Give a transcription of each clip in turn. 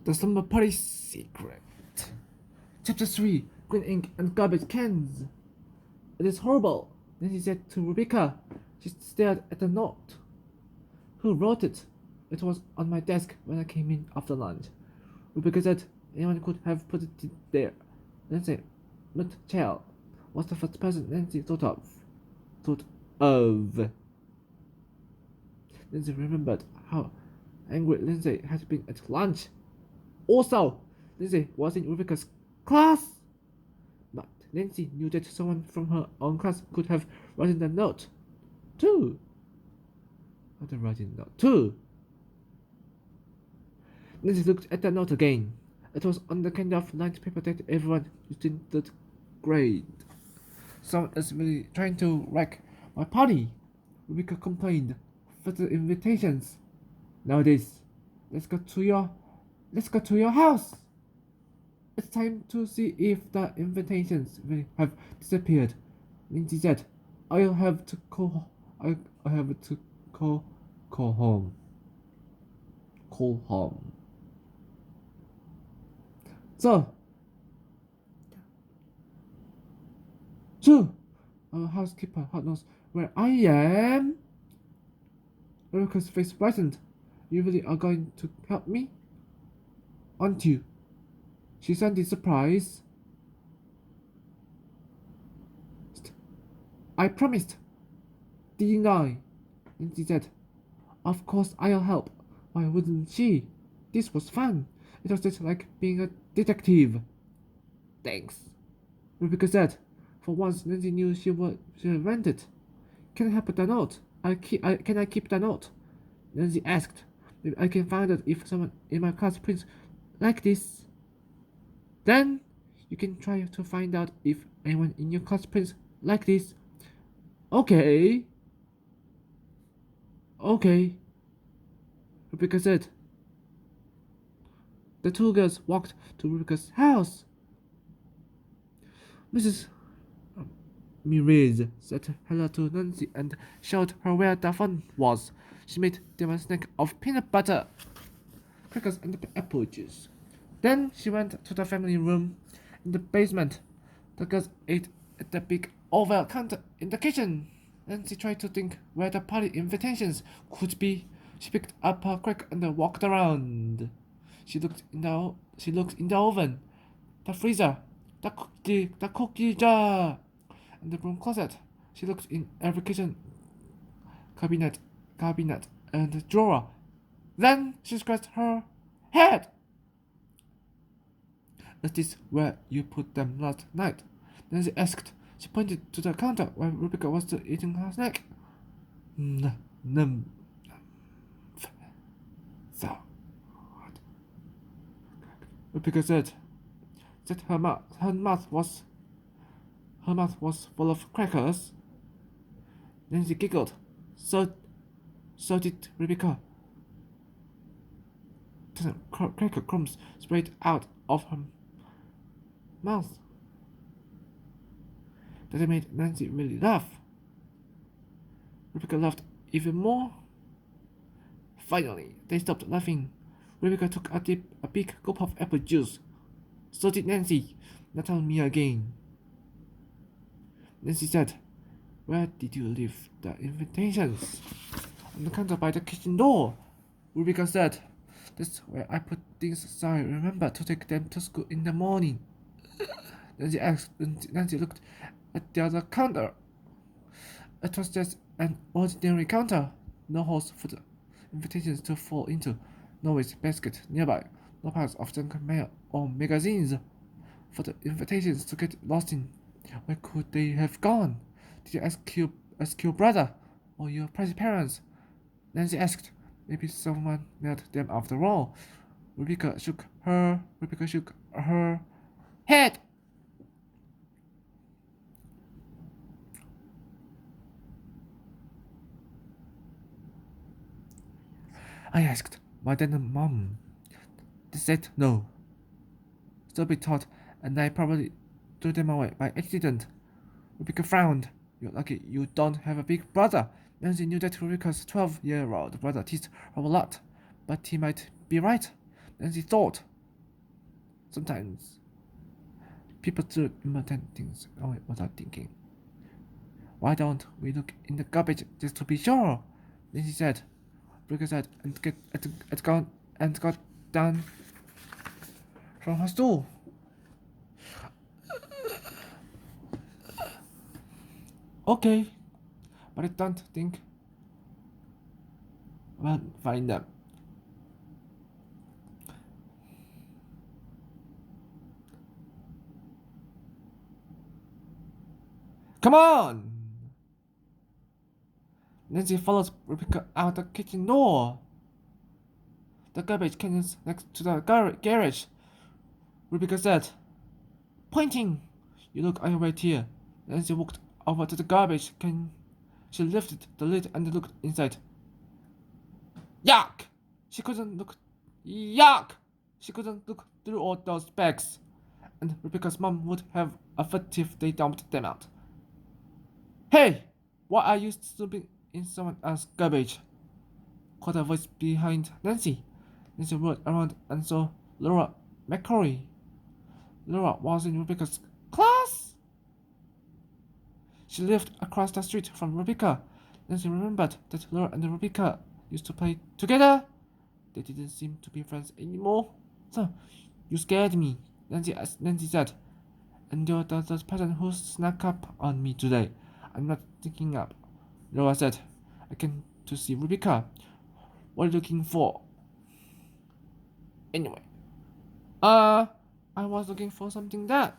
The Slumber Party Secret. Chapter 3 Green ink and garbage cans. It is horrible. Then she said to Rebecca. She stared at the note. Who wrote it? It was on my desk when I came in after lunch. Rebecca said anyone could have put it there. Nancy, but child, was the first person Nancy thought of. Nancy remembered how angry Lindsay had been at lunch. Also, Lindsay was in Rebecca's class. But Nancy knew that someone from her own class could have written the note, too. Nancy looked at the note again. It was on the kind of lined paper that everyone used in third grade. Someone is really trying to wreck my party, Rebecca complained. Further invitations. Nowadays, let's go to your house. It's time to see if the invitations will have disappeared. Lindsay said, I'll have to call home. So, our housekeeper knows where I am. Rebecca's face brightened. You really are going to help me? Aren't you? She sounded surprised. I promised. Didn't I? Nancy said. Of course I'll help. Why wouldn't she? This was fun. It was just like being a detective. Thanks, Rebecca said. For once, Nancy knew she meant it. Can I have the note? Can I keep the note? Nancy asked. Maybe I can find out if someone in my class prints like this. Then you can try to find out if anyone in your class prints like this. Okay, Rebecca said. The two girls walked to Rebecca's house. Mrs. Mirez said hello to Nancy and showed her where the phone was. She made them a snack of peanut butter, crackers, and apple juice. Then she went to the family room in the basement. The girls ate at the big oval counter in the kitchen. Nancy tried to think where the party invitations could be. She picked up a cracker and walked around. She looked in the oven, the freezer, the cookie jar, and the broom closet. She looked in every kitchen cabinet, and drawer. Then she scratched her head. Is this where you put them last night? Nancy asked. She pointed to the counter where Rebecca was still eating her snack. Rebecca said that her mouth was full of crackers. Nancy giggled. So did Rebecca. Cracker crumbs sprayed out of her mouth. That made Nancy really laugh. Rebecca laughed even more. Finally, they stopped laughing. Rebecca took a big gulp of apple juice. So did Nancy. Now tell me again. Nancy said, where did you leave the invitations? On the counter by the kitchen door. Rebecca said, that's where I put things so I remember to take them to school in the morning. Nancy looked at the other counter. It was just an ordinary counter. No holes for the invitations to fall into. No waste basket nearby. No piles of junk mail or magazines for the invitations to get lost in. Where could they have gone? Did you ask your brother or your parents? Nancy asked. Maybe someone mailed them after all. Rebecca shook her head. I asked my dad and mom. They said no. Sophie thought, and I probably threw them away by accident. Rebecca frowned. You're lucky you don't have a big brother. Nancy knew that Rebecca's 12-year-old brother teased her a lot, but he might be right. Nancy thought. Sometimes people do important things without thinking. Why don't we look in the garbage just to be sure? Then she said, Rebecca said, and got down from her stool. Okay, but I don't think we'll find them. Come on! Nancy followed Rebecca out the kitchen door. The garbage can is next to the garage, Rebecca said, pointing. You look on your way here. Nancy walked over to the garbage can. She lifted the lid and looked inside. Yuck! She couldn't look. Yuck! She couldn't look through all those bags, and Rebecca's mom would have a fit if they dumped them out. Hey! Why are you snooping in someone else's garbage? Caught a voice behind Nancy. Nancy whirled around and saw Laura McCrory. Laura was in Rebecca's class. She lived across the street from Rebecca. Nancy remembered that Laura and Rebecca used to play together. They didn't seem to be friends anymore. So, you scared me, Nancy said. And you're the person who snuck up on me today. I'm not sneaking up, Laura said. I came to see Rebecca. What are you looking for? Anyway, I was looking for something that.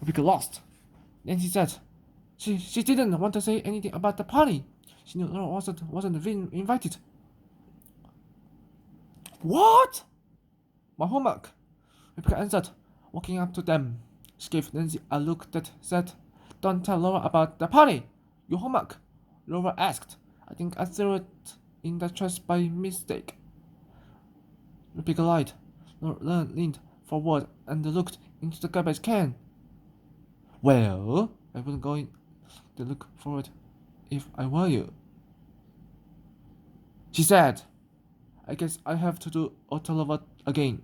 Rebecca lost. Nancy said. She didn't want to say anything about the party. She knew Laura wasn't being invited. What? My homework, Rebecca answered, walking up to them. She gave Nancy a look that said, Don't tell Laura about the party. Your homework, Laura asked. I think I threw it in the trash by mistake. Rebecca lied. Laura leaned forward and looked into the garbage can. Well, I wouldn't go in to look for it if I were you, she said. I guess I have to do all of it again.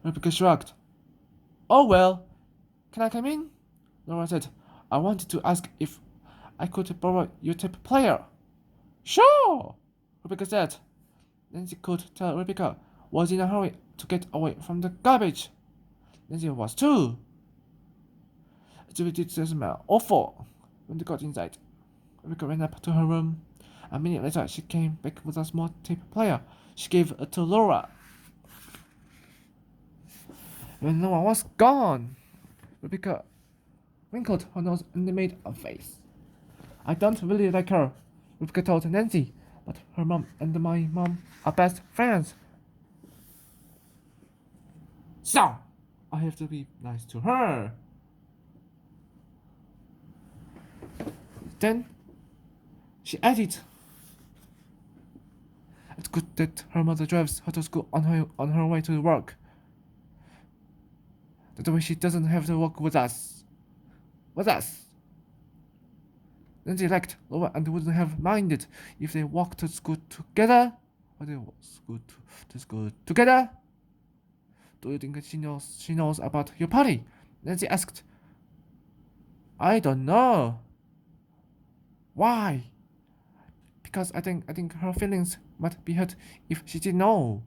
Rebecca shrugged. Oh well, can I come in? Laura said. I wanted to ask if I could borrow your tape player. Sure, Rebecca said. Nancy could tell Rebecca was in a hurry to get away from the garbage. Nancy was too. It did smell awful when they got inside. Rebecca ran up to her room. A minute later, she came back with a small tape player. She gave it to Laura. When Laura was gone, Rebecca wrinkled her nose and made a face. I don't really like her, Rebecca told Nancy, but her mom and my mom are best friends. So, I have to be nice to her. Then, she added, it's good that her mother drives her to school on her way to work. That way she doesn't have to walk with us. Nancy liked Laura and wouldn't have minded if they walked to school together. Or they walked to school together. Do you think she knows about your party? Nancy asked. I don't know. Why? Because I think her feelings might be hurt if she didn't know.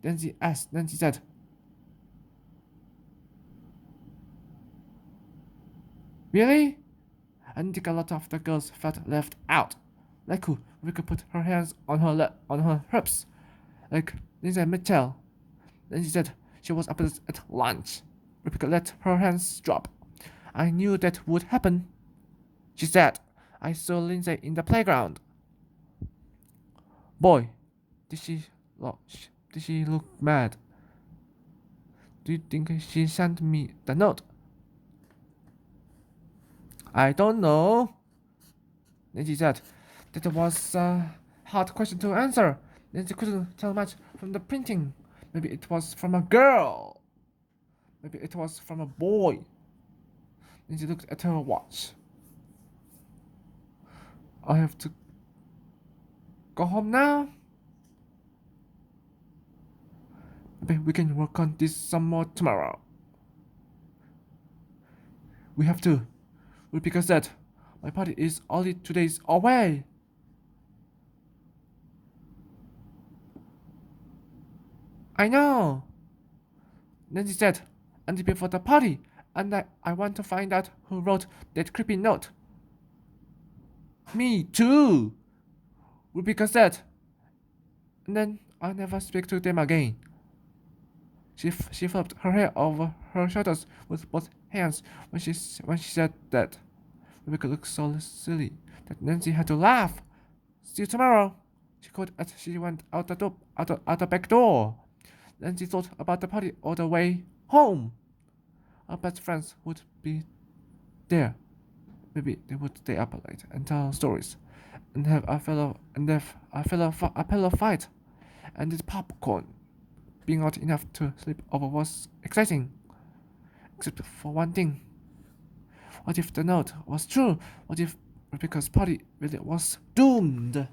Nancy said. Really? I think a lot of the girls felt left out. Like who? Rebecca put her hands on her hips, like Lisa Mitchell. Then she said she was upset at lunch. Rebecca let her hands drop. I knew that would happen, she said. I saw Lindsay in the playground. Boy, did she look mad? Do you think she sent me the note? I don't know. Nancy said. That was a hard question to answer. Nancy couldn't tell much from the printing. Maybe it was from a girl. Maybe it was from a boy. Nancy looked at her watch. I have to go home now? Maybe we can work on this some more tomorrow. We have to. Because that my party is only 2 days away. I know. Nancy said, and before the party, and I want to find out who wrote that creepy note. Me too. Because that. And then I'll never speak to them again. She flipped her hair over her shoulders with both hands when she said that. Rebecca looked so silly that Nancy had to laugh. See you tomorrow, she called as she went out the back door. Nancy thought about the party all the way home. Her best friends would be there. Maybe they would stay up late and tell stories, and have a fellow fight, and eat popcorn. Being out enough to sleep over was exciting, except for one thing. What if the note was true? What if Rebecca's party really was doomed?